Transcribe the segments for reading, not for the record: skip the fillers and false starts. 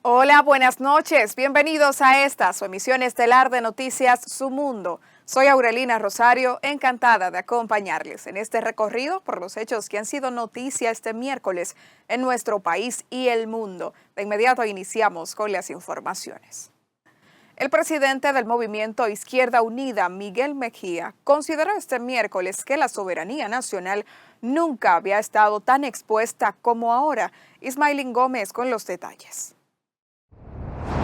Hola, buenas noches. Bienvenidos a esta, su emisión estelar de Noticias Su Mundo. Soy Aurelina Rosario, encantada de acompañarles en este recorrido por los hechos que han sido noticia este miércoles en nuestro país y el mundo. De inmediato iniciamos con las informaciones. El presidente del movimiento Izquierda Unida, Miguel Mejía, consideró este miércoles que la soberanía nacional nunca había estado tan expuesta como ahora. Ismailín Gómez con los detalles.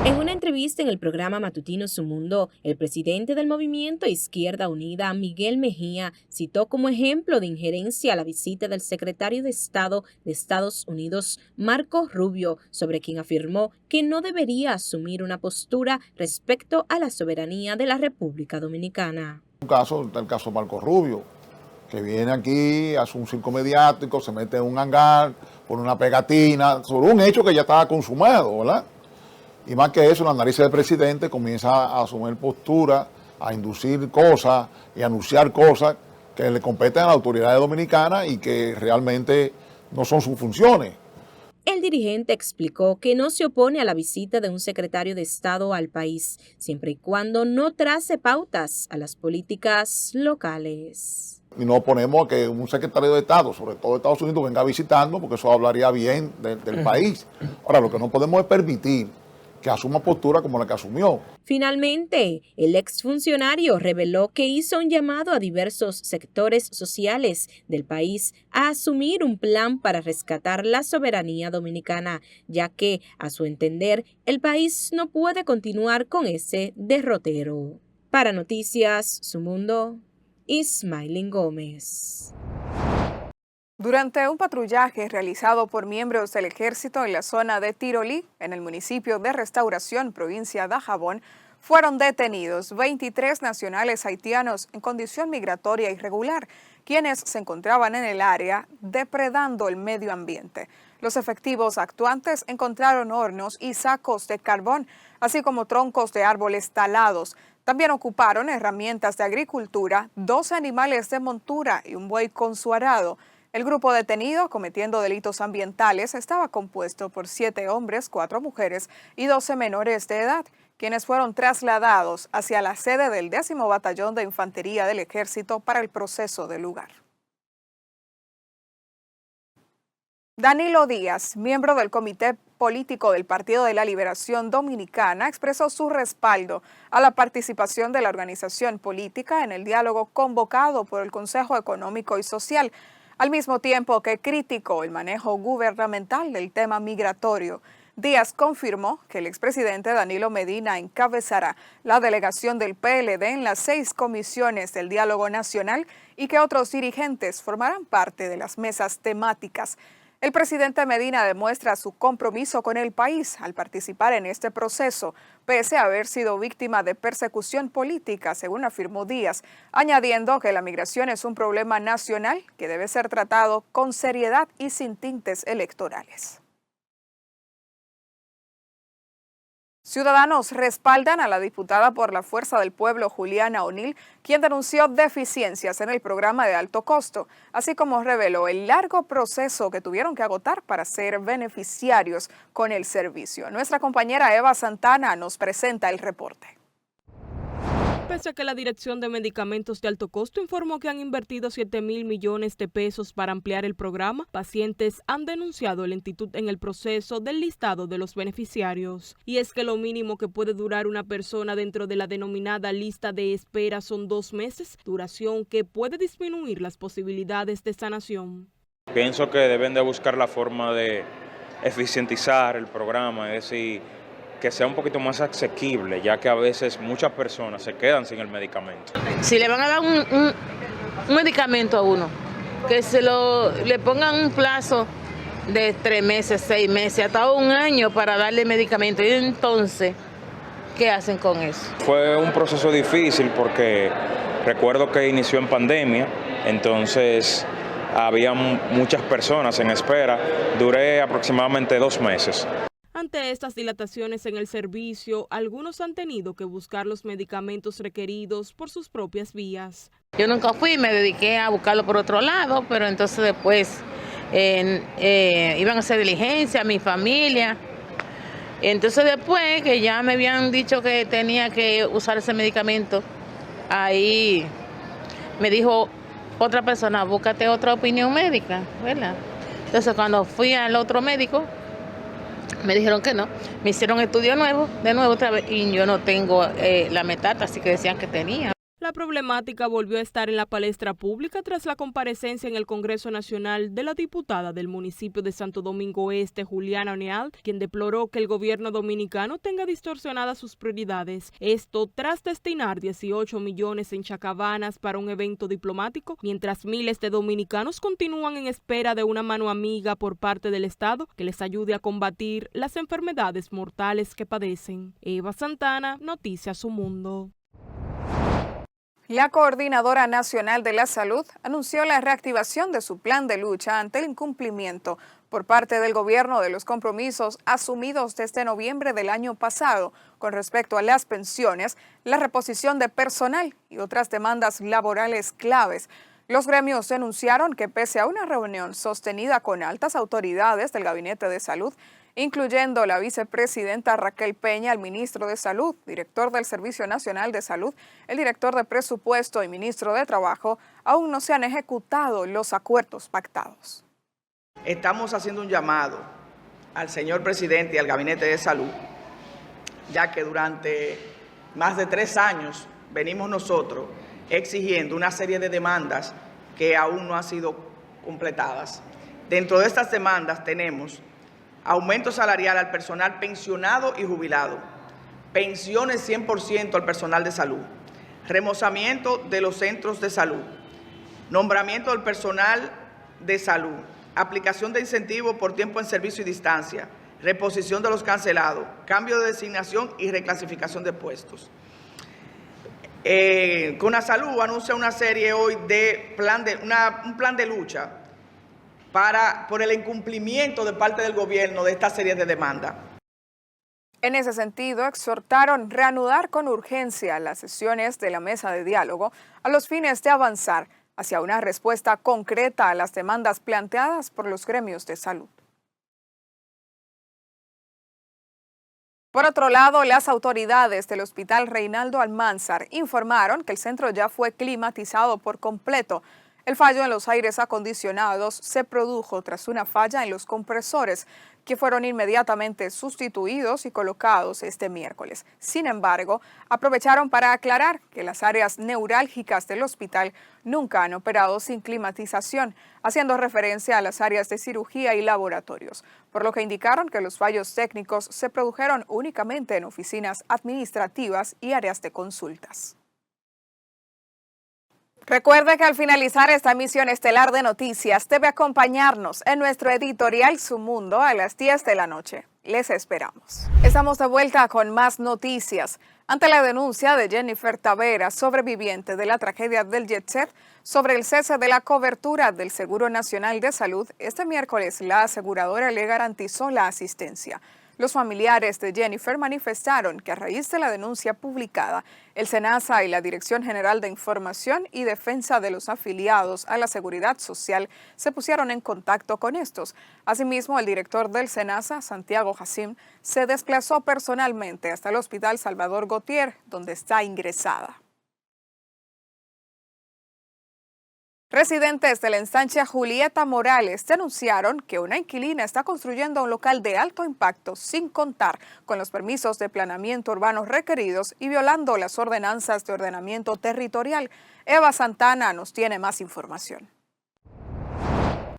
En una entrevista en el programa matutino Su Mundo, el presidente del movimiento Izquierda Unida, Miguel Mejía, citó como ejemplo de injerencia la visita del secretario de Estado de Estados Unidos, Marco Rubio, sobre quien afirmó que no debería asumir una postura respecto a la soberanía de la República Dominicana. El caso Marco Rubio, que viene aquí, hace un circo mediático, se mete en un hangar, pone una pegatina, sobre un hecho que ya estaba consumado, ¿verdad? Y más que eso, la nariz del presidente comienza a asumir postura, a inducir cosas y a anunciar cosas que le competen a las autoridades dominicanas y que realmente no son sus funciones. El dirigente explicó que no se opone a la visita de un secretario de Estado al país, siempre y cuando no trace pautas a las políticas locales. Y no oponemos a que un secretario de Estado, sobre todo de Estados Unidos, venga visitando, porque eso hablaría bien del país. Ahora, lo que no podemos es permitir que asuma postura como la que asumió. Finalmente, el exfuncionario reveló que hizo un llamado a diversos sectores sociales del país a asumir un plan para rescatar la soberanía dominicana, ya que, a su entender, el país no puede continuar con ese derrotero. Para Noticias Su Mundo, Ismailín Gómez. Durante un patrullaje realizado por miembros del ejército en la zona de Tirolí, en el municipio de Restauración, provincia de Dajabón, fueron detenidos 23 nacionales haitianos en condición migratoria irregular, quienes se encontraban en el área depredando el medio ambiente. Los efectivos actuantes encontraron hornos y sacos de carbón, así como troncos de árboles talados. También ocuparon herramientas de agricultura, 12 animales de montura y un buey con su arado. El grupo detenido cometiendo delitos ambientales estaba compuesto por 7 hombres, 4 mujeres y 12 menores de edad, quienes fueron trasladados hacia la sede del 10º Batallón de Infantería del Ejército para el proceso del lugar. Danilo Díaz, miembro del Comité Político del Partido de la Liberación Dominicana, expresó su respaldo a la participación de la organización política en el diálogo convocado por el Consejo Económico y Social, al mismo tiempo que criticó el manejo gubernamental del tema migratorio. Díaz confirmó que el expresidente Danilo Medina encabezará la delegación del PLD en las 6 comisiones del diálogo nacional y que otros dirigentes formarán parte de las mesas temáticas. El presidente Medina demuestra su compromiso con el país al participar en este proceso, pese a haber sido víctima de persecución política, según afirmó Díaz, añadiendo que la migración es un problema nacional que debe ser tratado con seriedad y sin tintes electorales. Ciudadanos respaldan a la diputada por la Fuerza del Pueblo, Juliana O'Neill, quien denunció deficiencias en el programa de alto costo, así como reveló el largo proceso que tuvieron que agotar para ser beneficiarios con el servicio. Nuestra compañera Eva Santana nos presenta el reporte. Pese a que la Dirección de Medicamentos de Alto Costo informó que han invertido 7.000 millones de pesos para ampliar el programa, pacientes han denunciado lentitud en el proceso del listado de los beneficiarios. Y es que lo mínimo que puede durar una persona dentro de la denominada lista de espera son 2 meses, duración que puede disminuir las posibilidades de sanación. Pienso que deben de buscar la forma de eficientizar el programa, es decir, que sea un poquito más asequible, ya que a veces muchas personas se quedan sin el medicamento. Si le van a dar un medicamento a uno, que le pongan un plazo de 3 meses, 6 meses, hasta 1 año para darle medicamento. Y entonces, ¿qué hacen con eso? Fue un proceso difícil porque recuerdo que inició en pandemia, entonces había muchas personas en espera. Duré aproximadamente 2 meses. Ante estas dilataciones en el servicio, algunos han tenido que buscar los medicamentos requeridos por sus propias vías. Yo nunca fui, me dediqué a buscarlo por otro lado, pero entonces después iban a hacer diligencia, mi familia, Entonces después que ya me habían dicho que tenía que usar ese medicamento, ahí me dijo otra persona, búscate otra opinión médica, ¿verdad? Entonces cuando fui al otro médico, me dijeron que no, me hicieron estudio nuevo, de nuevo otra vez, y yo no tengo la metástasis que decían que tenía. La problemática volvió a estar en la palestra pública tras la comparecencia en el Congreso Nacional de la diputada del municipio de Santo Domingo Este, Juliana Oneal, quien deploró que el gobierno dominicano tenga distorsionadas sus prioridades. Esto tras destinar 18 millones en Chacabanas para un evento diplomático, mientras miles de dominicanos continúan en espera de una mano amiga por parte del Estado que les ayude a combatir las enfermedades mortales que padecen. Eva Santana, Noticias Su Mundo. La Coordinadora Nacional de la Salud anunció la reactivación de su plan de lucha ante el incumplimiento por parte del gobierno de los compromisos asumidos desde noviembre del año pasado con respecto a las pensiones, la reposición de personal y otras demandas laborales claves. Los gremios denunciaron que pese a una reunión sostenida con altas autoridades del Gabinete de Salud, incluyendo la vicepresidenta Raquel Peña, el ministro de Salud, director del Servicio Nacional de Salud, el director de Presupuesto y ministro de Trabajo, aún no se han ejecutado los acuerdos pactados. Estamos haciendo un llamado al señor presidente y al Gabinete de Salud, ya que durante más de 3 años venimos nosotros exigiendo una serie de demandas que aún no han sido completadas. Dentro de estas demandas tenemos aumento salarial al personal pensionado y jubilado, pensiones 100% al personal de salud, remozamiento de los centros de salud, nombramiento del personal de salud, aplicación de incentivos por tiempo en servicio y distancia, reposición de los cancelados, cambio de designación y reclasificación de puestos. Conasalud anuncia una serie hoy de un plan de lucha por el incumplimiento de parte del gobierno de esta serie de demandas. En ese sentido, exhortaron reanudar con urgencia las sesiones de la mesa de diálogo a los fines de avanzar hacia una respuesta concreta a las demandas planteadas por los gremios de salud. Por otro lado, las autoridades del Hospital Reinaldo Almanzar informaron que el centro ya fue climatizado por completo. El fallo en los aires acondicionados se produjo tras una falla en los compresores, que fueron inmediatamente sustituidos y colocados este miércoles. Sin embargo, aprovecharon para aclarar que las áreas neurálgicas del hospital nunca han operado sin climatización, haciendo referencia a las áreas de cirugía y laboratorios, por lo que indicaron que los fallos técnicos se produjeron únicamente en oficinas administrativas y áreas de consultas. Recuerde que al finalizar esta emisión estelar de noticias debe acompañarnos en nuestro editorial Su Mundo a las 10 de la noche. Les esperamos. Estamos de vuelta con más noticias. Ante la denuncia de Jennifer Tavera, sobreviviente de la tragedia del Jet Set, sobre el cese de la cobertura del Seguro Nacional de Salud, este miércoles la aseguradora le garantizó la asistencia. Los familiares de Jennifer manifestaron que a raíz de la denuncia publicada, el SENASA y la Dirección General de Información y Defensa de los Afiliados a la Seguridad Social se pusieron en contacto con estos. Asimismo, el director del SENASA, Santiago Jacim, se desplazó personalmente hasta el Hospital Salvador Gautier, donde está ingresada. Residentes de la estancia Julieta Morales denunciaron que una inquilina está construyendo un local de alto impacto sin contar con los permisos de planeamiento urbano requeridos y violando las ordenanzas de ordenamiento territorial. Eva Santana nos tiene más información.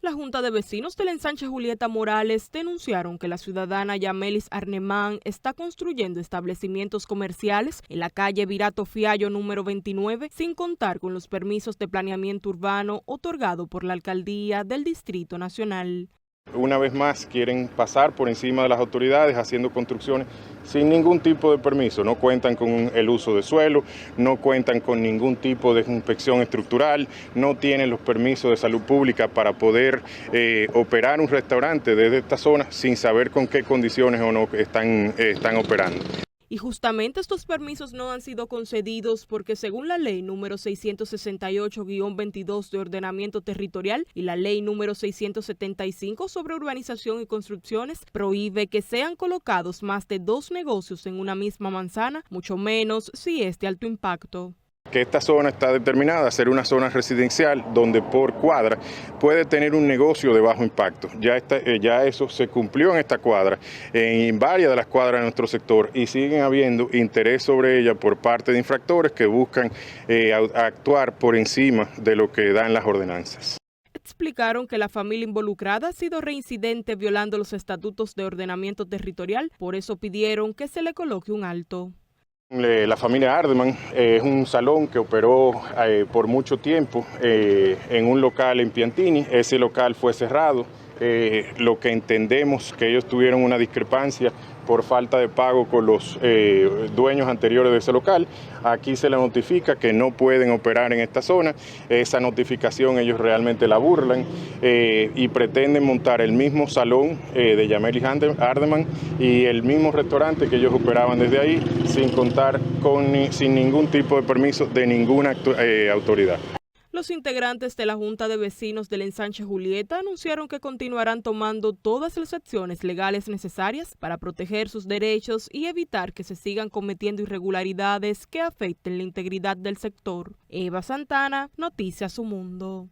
La Junta de Vecinos de la ensanche Julieta Morales denunciaron que la ciudadana Yamelis Arnemán está construyendo establecimientos comerciales en la calle Virato Fiallo número 29 sin contar con los permisos de planeamiento urbano otorgado por la Alcaldía del Distrito Nacional. Una vez más quieren pasar por encima de las autoridades haciendo construcciones sin ningún tipo de permiso. No cuentan con el uso de suelo, no cuentan con ningún tipo de inspección estructural, no tienen los permisos de salud pública para poder operar un restaurante desde esta zona sin saber con qué condiciones o no están operando. Y justamente estos permisos no han sido concedidos porque según la ley número 668-22 de ordenamiento territorial y la ley número 675 sobre urbanización y construcciones, prohíbe que sean colocados más de 2 negocios en una misma manzana, mucho menos si es de alto impacto. Que esta zona está determinada a ser una zona residencial donde por cuadra puede tener un negocio de bajo impacto. Ya eso se cumplió en esta cuadra, en varias de las cuadras de nuestro sector, y siguen habiendo interés sobre ella por parte de infractores que buscan actuar por encima de lo que dan las ordenanzas. Explicaron que la familia involucrada ha sido reincidente violando los estatutos de ordenamiento territorial, por eso pidieron que se le coloque un alto. La familia Ardeman es un salón que operó por mucho tiempo en un local en Piantini. Ese local fue cerrado. Lo que entendemos que ellos tuvieron una discrepancia por falta de pago con los dueños anteriores de ese local. Aquí se les notifica que no pueden operar en esta zona. Esa notificación ellos realmente la burlan y pretenden montar el mismo salón de Yamelis Ardeman y el mismo restaurante que ellos operaban desde ahí sin ningún tipo de permiso de ninguna autoridad. Los integrantes de la Junta de Vecinos del Ensanche Julieta anunciaron que continuarán tomando todas las acciones legales necesarias para proteger sus derechos y evitar que se sigan cometiendo irregularidades que afecten la integridad del sector. Eva Santana, Noticias Su Mundo.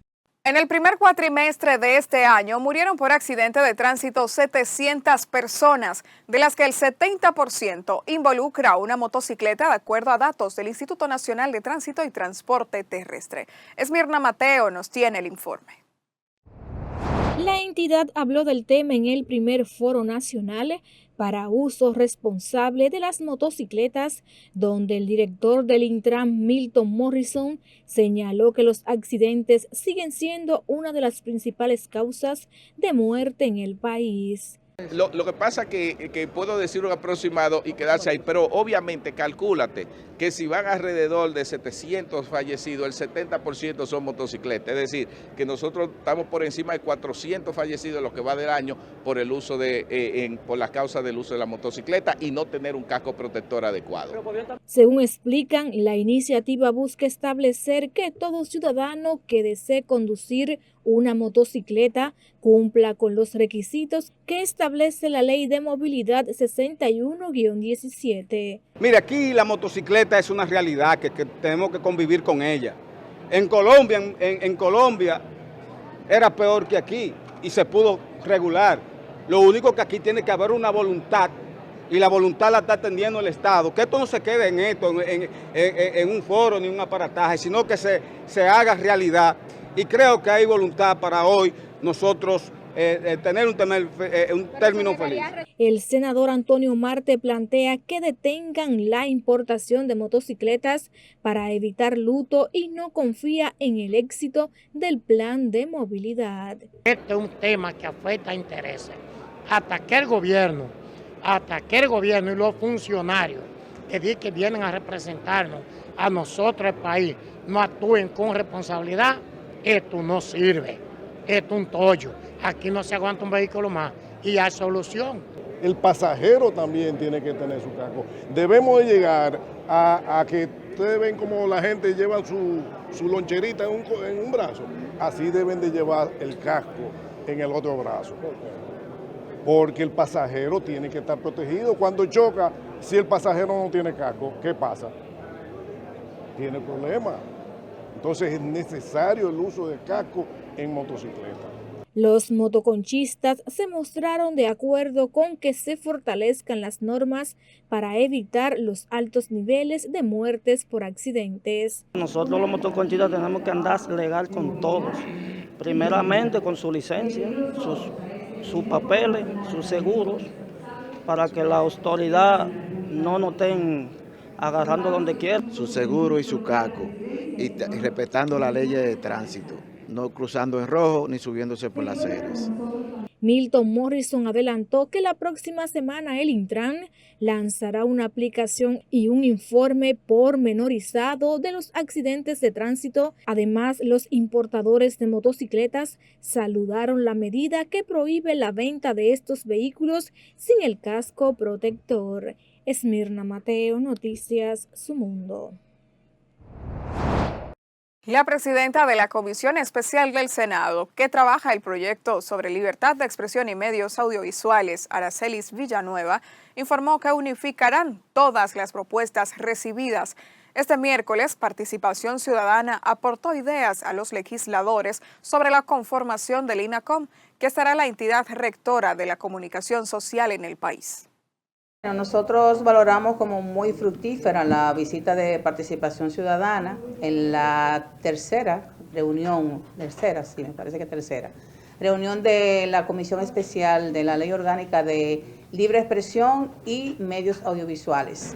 En el primer cuatrimestre de este año murieron por accidente de tránsito 700 personas, de las que el 70% involucra a una motocicleta, de acuerdo a datos del Instituto Nacional de Tránsito y Transporte Terrestre. Esmirna Mateo nos tiene el informe. La entidad habló del tema en el primer foro nacional para uso responsable de las motocicletas, donde el director del Intran, Milton Morrison, señaló que los accidentes siguen siendo una de las principales causas de muerte en el país. Lo que pasa que puedo decir un aproximado y quedarse ahí, pero obviamente calcúlate que si van alrededor de 700 fallecidos, el 70% son motocicletas, es decir, que nosotros estamos por encima de 400 fallecidos en lo que va del año por el uso por la causa del uso de la motocicleta y no tener un casco protector adecuado. Según explican, la iniciativa busca establecer que todo ciudadano que desee conducir una motocicleta cumpla con los requisitos que establece la Ley de Movilidad 61-17. Mira, aquí la motocicleta es una realidad que tenemos que convivir con ella. En Colombia era peor que aquí y se pudo regular. Lo único que aquí tiene que haber una voluntad, y la voluntad la está teniendo el Estado, que esto no se quede en esto, en un foro ni un aparataje, sino que se haga realidad. Y creo que hay voluntad para hoy nosotros tener un término feliz. El senador Antonio Marte plantea que detengan la importación de motocicletas para evitar luto y no confía en el éxito del plan de movilidad. Este es un tema que afecta a intereses. Hasta que el gobierno y los funcionarios que vienen a representarnos a nosotros, el país, no actúen con responsabilidad, esto no sirve, esto es un tollo, aquí no se aguanta un vehículo más y hay solución. El pasajero también tiene que tener su casco. Debemos de llegar a que ustedes ven como la gente lleva su loncherita en un brazo, así deben de llevar el casco en el otro brazo. Porque el pasajero tiene que estar protegido. Cuando choca, si el pasajero no tiene casco, ¿qué pasa? Tiene problemas. Entonces es necesario el uso de casco en motocicleta. Los motoconchistas se mostraron de acuerdo con que se fortalezcan las normas para evitar los altos niveles de muertes por accidentes. Nosotros los motoconchistas tenemos que andar legal con todos. Primeramente con su licencia, sus papeles, sus seguros, para que la autoridad no nos estén agarrando donde quiera. Su seguro y su casco, y respetando la ley de tránsito, no cruzando en rojo ni subiéndose por las aceras. Milton Morrison adelantó que la próxima semana el Intran lanzará una aplicación y un informe pormenorizado de los accidentes de tránsito. Además, los importadores de motocicletas saludaron la medida que prohíbe la venta de estos vehículos sin el casco protector. Esmirna Mateo, Noticias Su Mundo. La presidenta de la Comisión Especial del Senado, que trabaja el proyecto sobre libertad de expresión y medios audiovisuales, Aracelis Villanueva, informó que unificarán todas las propuestas recibidas. Este miércoles, Participación Ciudadana aportó ideas a los legisladores sobre la conformación del INACOM, que será la entidad rectora de la comunicación social en el país. Nosotros valoramos como muy fructífera la visita de Participación Ciudadana en la tercera reunión de la Comisión Especial de la Ley Orgánica de Libre Expresión y Medios Audiovisuales.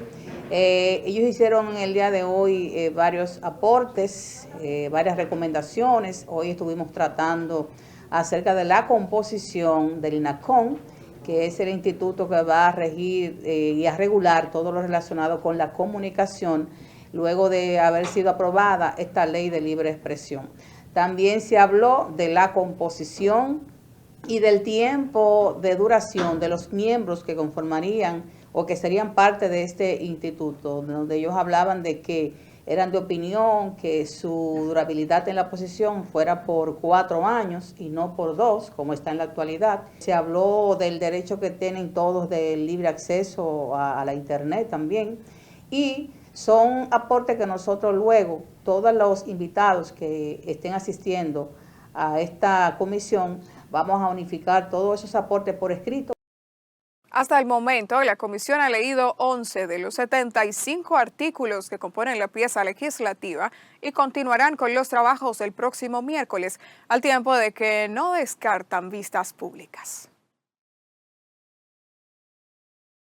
Ellos hicieron el día de hoy varios aportes, varias recomendaciones. Hoy estuvimos tratando acerca de la composición del INACOM, que es el instituto que va a regir y a regular todo lo relacionado con la comunicación, luego de haber sido aprobada esta ley de libre expresión. También se habló de la composición y del tiempo de duración de los miembros que conformarían o que serían parte de este instituto, donde ellos hablaban de que eran de opinión que su durabilidad en la posición fuera por 4 años y no por 2, como está en la actualidad. Se habló del derecho que tienen todos del libre acceso a la Internet también. Y son aportes que nosotros luego, todos los invitados que estén asistiendo a esta comisión, vamos a unificar todos esos aportes por escrito. Hasta el momento, la comisión ha leído 11 de los 75 artículos que componen la pieza legislativa y continuarán con los trabajos el próximo miércoles, al tiempo de que no descartan vistas públicas.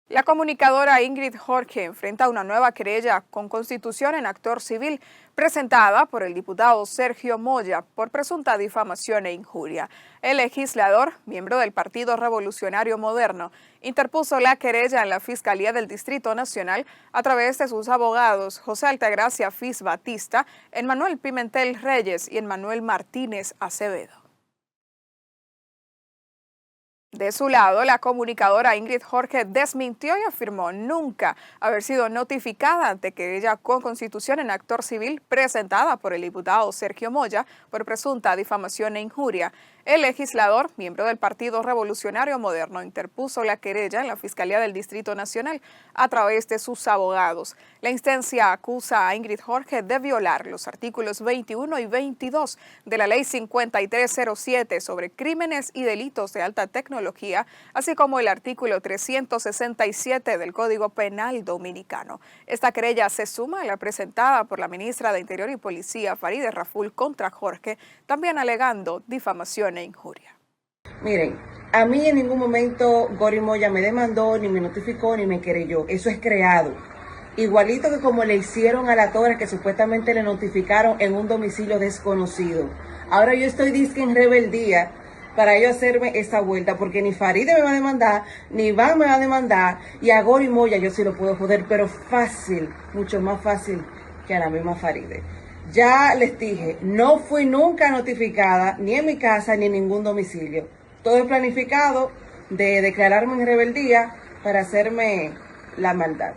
La comunicadora Ingrid Jorge enfrenta una nueva querella con constitución en actor civil presentada por el diputado Sergio Moya por presunta difamación e injuria. El legislador, miembro del Partido Revolucionario Moderno, interpuso la querella en la Fiscalía del Distrito Nacional a través de sus abogados José Altagracia Fiz Batista, Emmanuel Pimentel Reyes y Emmanuel Martínez Acevedo. De su lado, la comunicadora Ingrid Jorge desmintió y afirmó nunca haber sido notificada ante querella con constitución en actor civil presentada por el diputado Sergio Moya por presunta difamación e injuria. El legislador, miembro del Partido Revolucionario Moderno, interpuso la querella en la Fiscalía del Distrito Nacional a través de sus abogados. La instancia acusa a Ingrid Jorge de violar los artículos 21 y 22 de la Ley 5307 sobre crímenes y delitos de alta tecnología, así como el artículo 367 del Código Penal Dominicano. Esta querella se suma a la presentada por la ministra de Interior y Policía, Farideh Raful, contra Jorge, también alegando difamación e injuria. Miren, a mí en ningún momento Gori Moya me demandó, ni me notificó, ni me querelló. Eso es creado. Igualito que como le hicieron a la Torre, que supuestamente le notificaron en un domicilio desconocido. Ahora yo estoy disque en rebeldía para yo hacerme esa vuelta, porque ni Farideh me va a demandar, ni Iván me va a demandar, y a Gori Moya yo sí lo puedo joder, pero fácil, mucho más fácil que a la misma Farideh. Ya les dije, no fui nunca notificada, ni en mi casa, ni en ningún domicilio. Todo es planificado de declararme en rebeldía para hacerme la maldad.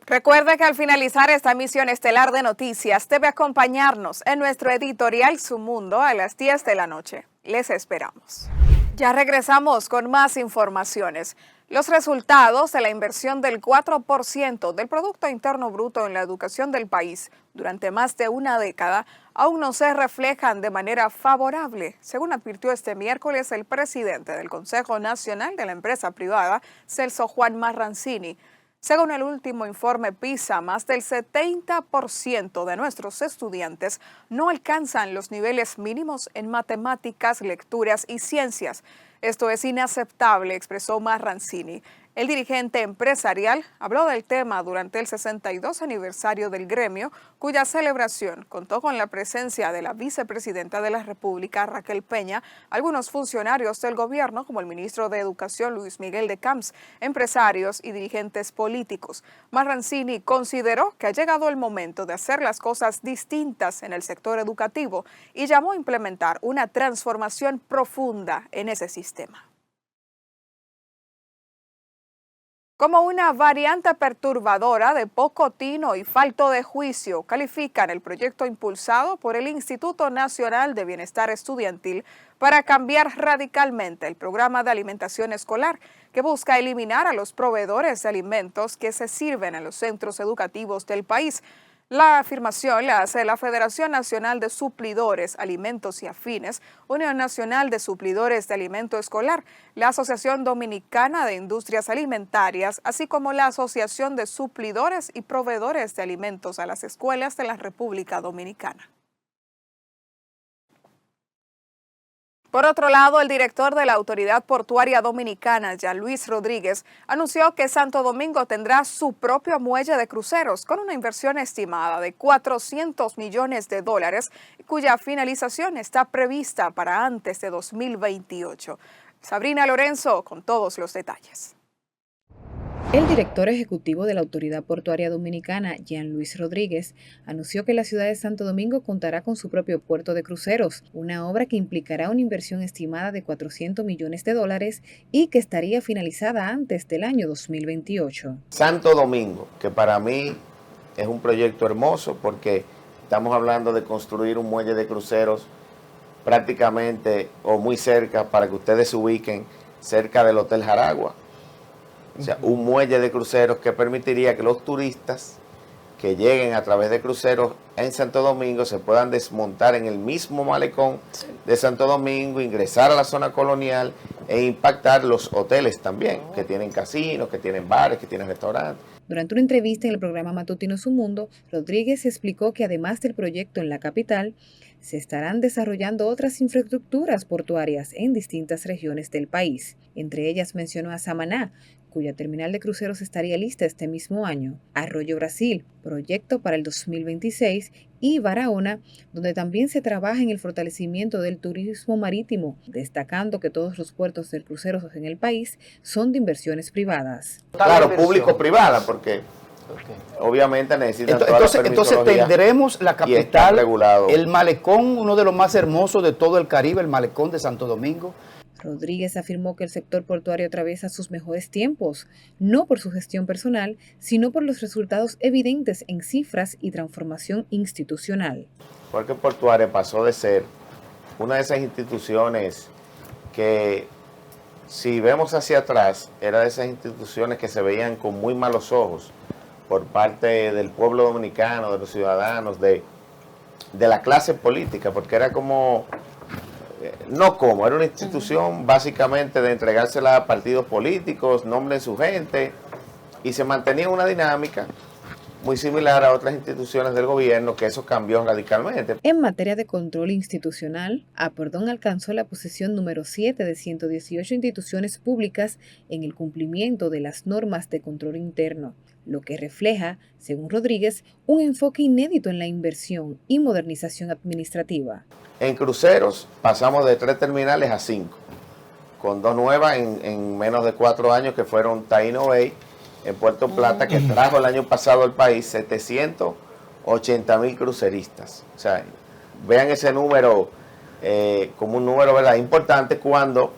Recuerde que al finalizar esta emisión estelar de noticias debe acompañarnos en nuestro editorial Su Mundo a las 10 de la noche. Les esperamos. Ya regresamos con más informaciones. Los resultados de la inversión del 4% del Producto Interno Bruto en la educación del país durante más de una década aún no se reflejan de manera favorable, según advirtió este miércoles el presidente del Consejo Nacional de la Empresa Privada, Celso Juan Marrancini. Según el último informe PISA, más del 70% de nuestros estudiantes no alcanzan los niveles mínimos en matemáticas, lecturas y ciencias. Esto es inaceptable, expresó Marrancini. El dirigente empresarial habló del tema durante el 62 aniversario del gremio, cuya celebración contó con la presencia de la vicepresidenta de la República, Raquel Peña, algunos funcionarios del gobierno como el ministro de Educación, Luis Miguel de Camps, empresarios y dirigentes políticos. Marrancini consideró que ha llegado el momento de hacer las cosas distintas en el sector educativo y llamó a implementar una transformación profunda en ese sistema. Como una variante perturbadora de poco tino y falto de juicio, califican el proyecto impulsado por el Instituto Nacional de Bienestar Estudiantil para cambiar radicalmente el programa de alimentación escolar, que busca eliminar a los proveedores de alimentos que se sirven en los centros educativos del país. La afirmación la hace la Federación Nacional de Suplidores, Alimentos y Afines, Unión Nacional de Suplidores de Alimento Escolar, la Asociación Dominicana de Industrias Alimentarias, así como la Asociación de Suplidores y Proveedores de Alimentos a las Escuelas de la República Dominicana. Por otro lado, el director de la Autoridad Portuaria Dominicana, Jean Luis Rodríguez, anunció que Santo Domingo tendrá su propio muelle de cruceros con una inversión estimada de $400 millones, cuya finalización está prevista para antes de 2028. Sabrina Lorenzo con todos los detalles. El director ejecutivo de la Autoridad Portuaria Dominicana, Jean Luis Rodríguez, anunció que la ciudad de Santo Domingo contará con su propio puerto de cruceros, una obra que implicará una inversión estimada de $400 millones y que estaría finalizada antes del año 2028. Santo Domingo, que para mí es un proyecto hermoso porque estamos hablando de construir un muelle de cruceros prácticamente o muy cerca, para que ustedes se ubiquen, cerca del Hotel Jaragua. O sea, un muelle de cruceros que permitiría que los turistas que lleguen a través de cruceros en Santo Domingo se puedan desmontar en el mismo malecón de Santo Domingo, ingresar a la zona colonial e impactar los hoteles también, que tienen casinos, que tienen bares, que tienen restaurantes. Durante una entrevista en el programa matutino Su Mundo, Rodríguez explicó que además del proyecto en la capital, se estarán desarrollando otras infraestructuras portuarias en distintas regiones del país. Entre ellas mencionó a Samaná, cuya terminal de cruceros estaría lista este mismo año, Arroyo Brasil, proyecto para el 2026, y Barahona, donde también se trabaja en el fortalecimiento del turismo marítimo, destacando que todos los puertos de cruceros en el país son de inversiones privadas. Claro, público-privada, porque obviamente necesitan toda la entonces tendremos la capital, el malecón, uno de los más hermosos de todo el Caribe, el malecón de Santo Domingo. Rodríguez afirmó que el sector portuario atraviesa sus mejores tiempos, no por su gestión personal, sino por los resultados evidentes en cifras y transformación institucional. Porque Portuaria pasó de ser una de esas instituciones que, si vemos hacia atrás, era de esas instituciones que se veían con muy malos ojos por parte del pueblo dominicano, de los ciudadanos, de la clase política, porque era como... era una institución básicamente de entregársela a partidos políticos, nombren su gente, y se mantenía una dinámica muy similar a otras instituciones del gobierno, que eso cambió radicalmente. En materia de control institucional, Apordón alcanzó la posición número 7 de 118 instituciones públicas en el cumplimiento de las normas de control interno, lo que refleja, según Rodríguez, un enfoque inédito en la inversión y modernización administrativa. En cruceros pasamos de 3 terminales a 5, con 2 nuevas en menos de 4 años, que fueron Taino Bay en Puerto Plata, que trajo el año pasado al país 780,000 cruceristas. O sea, vean ese número como un número, ¿verdad?, importante, cuando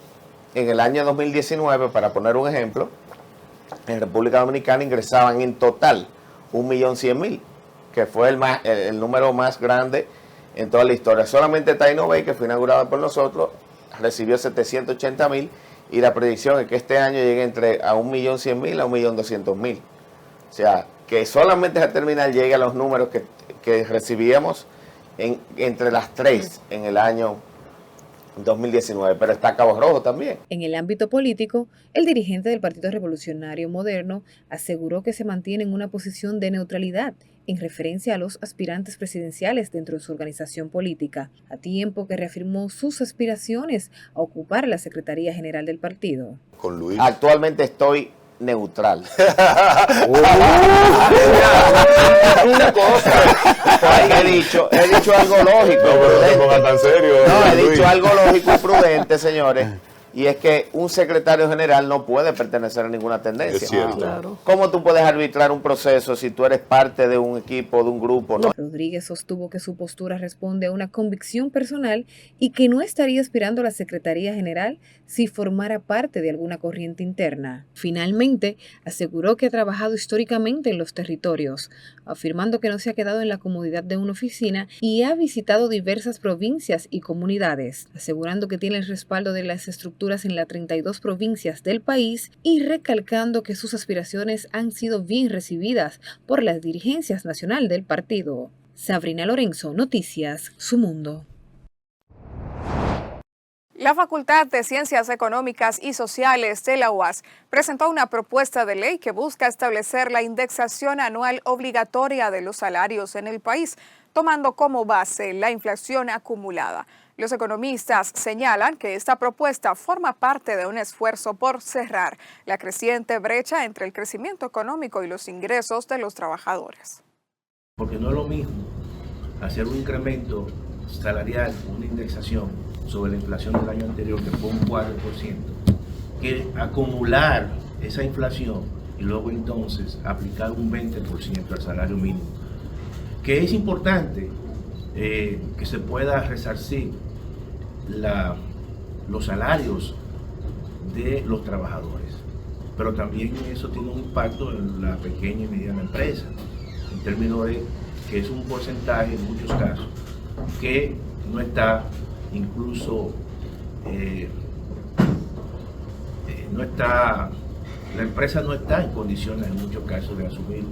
en el año 2019, para poner un ejemplo, en República Dominicana ingresaban en total 1.100.000, que fue el número más grande en toda la historia. Solamente Taino Bay, que fue inaugurada por nosotros, recibió 780,000, y la predicción es que este año llegue a 1.100.000 a 1.200.000. O sea, que solamente esa terminal llegue a los números que recibíamos entre las 3 en el año 2019, pero está Cabo Rojo también. En el ámbito político, el dirigente del Partido Revolucionario Moderno aseguró que se mantiene en una posición de neutralidad en referencia a los aspirantes presidenciales dentro de su organización política, a tiempo que reafirmó sus aspiraciones a ocupar la Secretaría General del partido. Actualmente estoy neutral. Una cosa. He dicho algo lógico. He dicho algo lógico y prudente, señores. Y es que un secretario general no puede pertenecer a ninguna tendencia. Es cierto. Claro. ¿Cómo tú puedes arbitrar un proceso si tú eres parte de un equipo, de un grupo? ¿No? Rodríguez sostuvo que su postura responde a una convicción personal y que no estaría aspirando a la Secretaría General si formara parte de alguna corriente interna. Finalmente, aseguró que ha trabajado históricamente en los territorios, afirmando que no se ha quedado en la comodidad de una oficina y ha visitado diversas provincias y comunidades, asegurando que tiene el respaldo de las estructuras en las 32 provincias del país y recalcando que sus aspiraciones han sido bien recibidas por las dirigencias nacional del partido. Sabrina Lorenzo, Noticias, Su Mundo. La Facultad de Ciencias Económicas y Sociales de la UAS presentó una propuesta de ley que busca establecer la indexación anual obligatoria de los salarios en el país, tomando como base la inflación acumulada. Los economistas señalan que esta propuesta forma parte de un esfuerzo por cerrar la creciente brecha entre el crecimiento económico y los ingresos de los trabajadores. Porque no es lo mismo hacer un incremento salarial, una indexación sobre la inflación del año anterior, que fue un 4%, que acumular esa inflación y luego entonces aplicar un 20% al salario mínimo. Que es importante que se pueda resarcir los salarios de los trabajadores, pero también eso tiene un impacto en la pequeña y mediana empresa, en términos de que es un porcentaje en muchos casos que no está incluso la empresa no está en condiciones en muchos casos de asumir.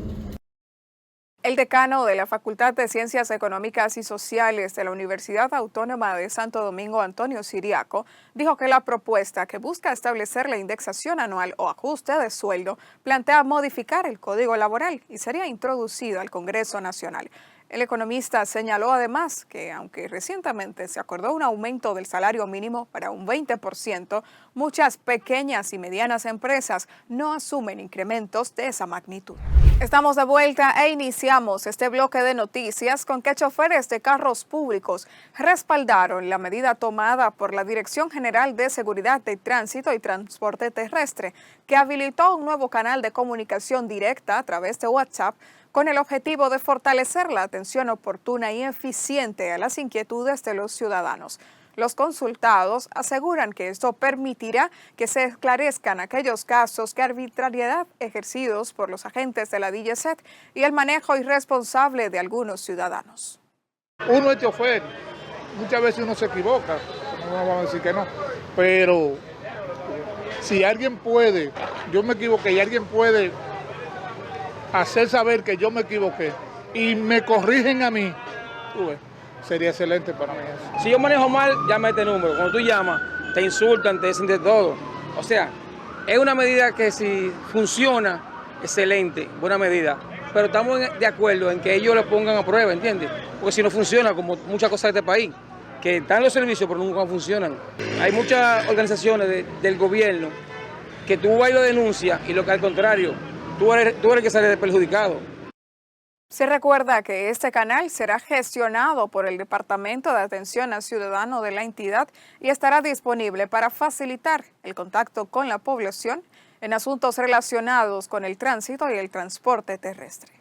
El decano de la Facultad de Ciencias Económicas y Sociales de la Universidad Autónoma de Santo Domingo, Antonio Siriaco, dijo que la propuesta que busca establecer la indexación anual o ajuste de sueldo plantea modificar el Código Laboral y sería introducida al Congreso Nacional. El economista señaló además que, aunque recientemente se acordó un aumento del salario mínimo para un 20%, muchas pequeñas y medianas empresas no asumen incrementos de esa magnitud. Estamos de vuelta e iniciamos este bloque de noticias con que choferes de carros públicos respaldaron la medida tomada por la Dirección General de Seguridad de Tránsito y Transporte Terrestre, que habilitó un nuevo canal de comunicación directa a través de WhatsApp con el objetivo de fortalecer la atención oportuna y eficiente a las inquietudes de los ciudadanos. Los consultados aseguran que esto permitirá que se esclarezcan aquellos casos de arbitrariedad ejercidos por los agentes de la DGCET y el manejo irresponsable de algunos ciudadanos. Uno es chofer, muchas veces uno se equivoca, no vamos a decir que no, pero si alguien puede, yo me equivoqué y alguien puede hacer saber que yo me equivoqué y me corrigen a mí, sería excelente para mí eso. Si yo manejo mal, llama a este número. Cuando tú llamas, te insultan, te dicen de todo. O sea, es una medida que si funciona, excelente, buena medida. Pero estamos de acuerdo en que ellos lo pongan a prueba, ¿entiendes? Porque si no funciona, como muchas cosas de este país, que están los servicios pero nunca funcionan. Hay muchas organizaciones del gobierno que tú vas y lo denuncias y lo que al contrario, tú eres el que sale perjudicado. Se recuerda que este canal será gestionado por el Departamento de Atención al Ciudadano de la entidad y estará disponible para facilitar el contacto con la población en asuntos relacionados con el tránsito y el transporte terrestre.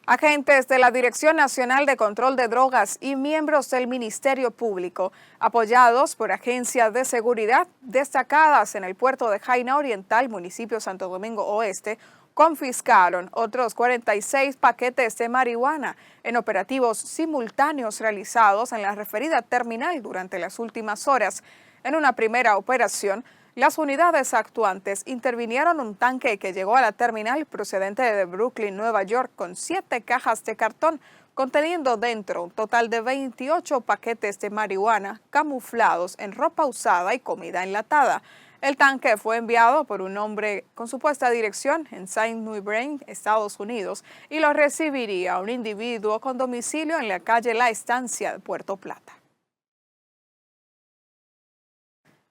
Agentes de la Dirección Nacional de Control de Drogas y miembros del Ministerio Público, apoyados por agencias de seguridad destacadas en el puerto de Jaina Oriental, municipio Santo Domingo Oeste, confiscaron otros 46 paquetes de marihuana en operativos simultáneos realizados en la referida terminal durante las últimas horas. En una primera operación, las unidades actuantes intervinieron un tanque que llegó a la terminal procedente de Brooklyn, Nueva York, con 7 cajas de cartón conteniendo dentro un total de 28 paquetes de marihuana camuflados en ropa usada y comida enlatada. El tanque fue enviado por un hombre con supuesta dirección en Saint Louis, Estados Unidos, y lo recibiría un individuo con domicilio en la calle La Estancia de Puerto Plata.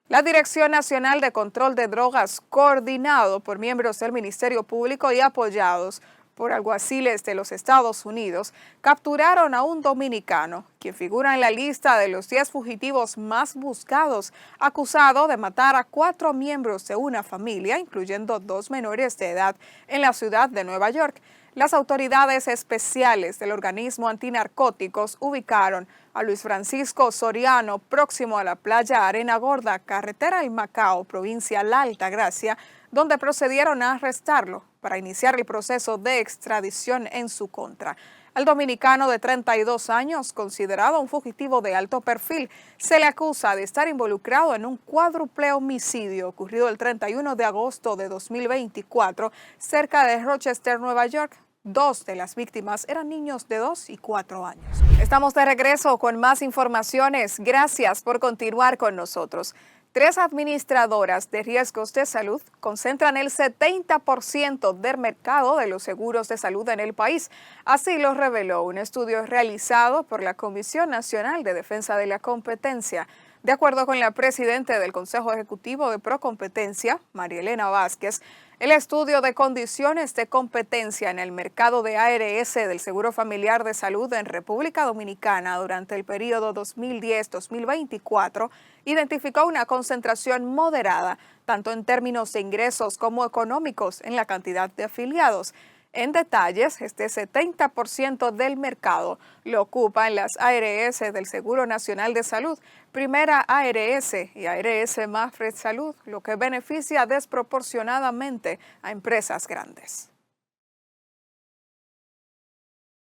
La Dirección Nacional de Control de Drogas, coordinado por miembros del Ministerio Público y apoyados por alguaciles de los Estados Unidos, capturaron a un dominicano, quien figura en la lista de los 10 fugitivos más buscados, acusado de matar a 4 miembros de una familia, incluyendo 2 menores de edad, en la ciudad de Nueva York. Las autoridades especiales del organismo antinarcóticos ubicaron a Luis Francisco Soriano próximo a la playa Arena Gorda, carretera El Macao, provincia La Altagracia, donde procedieron a arrestarlo para iniciar el proceso de extradición en su contra. Al dominicano de 32 años, considerado un fugitivo de alto perfil, se le acusa de estar involucrado en un cuádruple homicidio ocurrido el 31 de agosto de 2024 cerca de Rochester, Nueva York. 2 de las víctimas eran niños de 2 y 4 años. Estamos de regreso con más informaciones. Gracias por continuar con nosotros. 3 administradoras de riesgos de salud concentran el 70% del mercado de los seguros de salud en el país. Así lo reveló un estudio realizado por la Comisión Nacional de Defensa de la Competencia. De acuerdo con la presidenta del Consejo Ejecutivo de Procompetencia, María Elena Vázquez, el estudio de condiciones de competencia en el mercado de ARS del Seguro Familiar de Salud en República Dominicana durante el periodo 2010-2024 identificó una concentración moderada, tanto en términos de ingresos como económicos, en la cantidad de afiliados. En detalles, este 70% del mercado lo ocupan las ARS del Seguro Nacional de Salud, Primera ARS y ARS Mafre Salud, lo que beneficia desproporcionadamente a empresas grandes.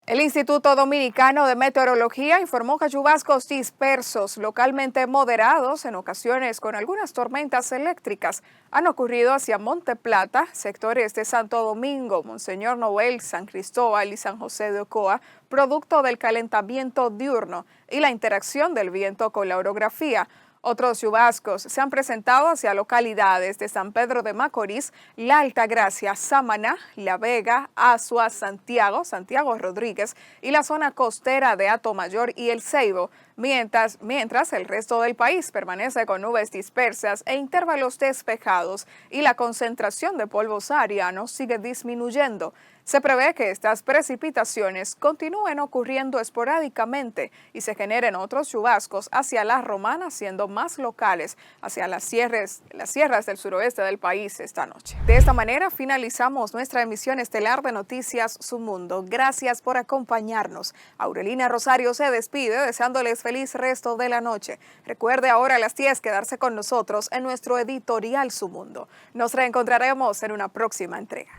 El Instituto Dominicano de Meteorología informó que chubascos dispersos, localmente moderados, en ocasiones con algunas tormentas eléctricas, han ocurrido hacia Monte Plata, sectores de Santo Domingo, Monseñor Noel, San Cristóbal y San José de Ocoa, producto del calentamiento diurno y la interacción del viento con la orografía. Otros chubascos se han presentado hacia localidades de San Pedro de Macorís, La Altagracia, Samaná, La Vega, Azua, Santiago Rodríguez y la zona costera de Atomayor y El Ceibo, mientras el resto del país permanece con nubes dispersas e intervalos despejados y la concentración de polvo sahariano sigue disminuyendo. Se prevé que estas precipitaciones continúen ocurriendo esporádicamente y se generen otros chubascos hacia la Romana, siendo más locales hacia las sierras del suroeste del país esta noche. De esta manera finalizamos nuestra emisión estelar de Noticias Su Mundo. Gracias por acompañarnos. Aurelina Rosario se despide deseándoles feliz resto de la noche. Recuerde ahora a las 10 quedarse con nosotros en nuestro editorial Su Mundo. Nos reencontraremos en una próxima entrega.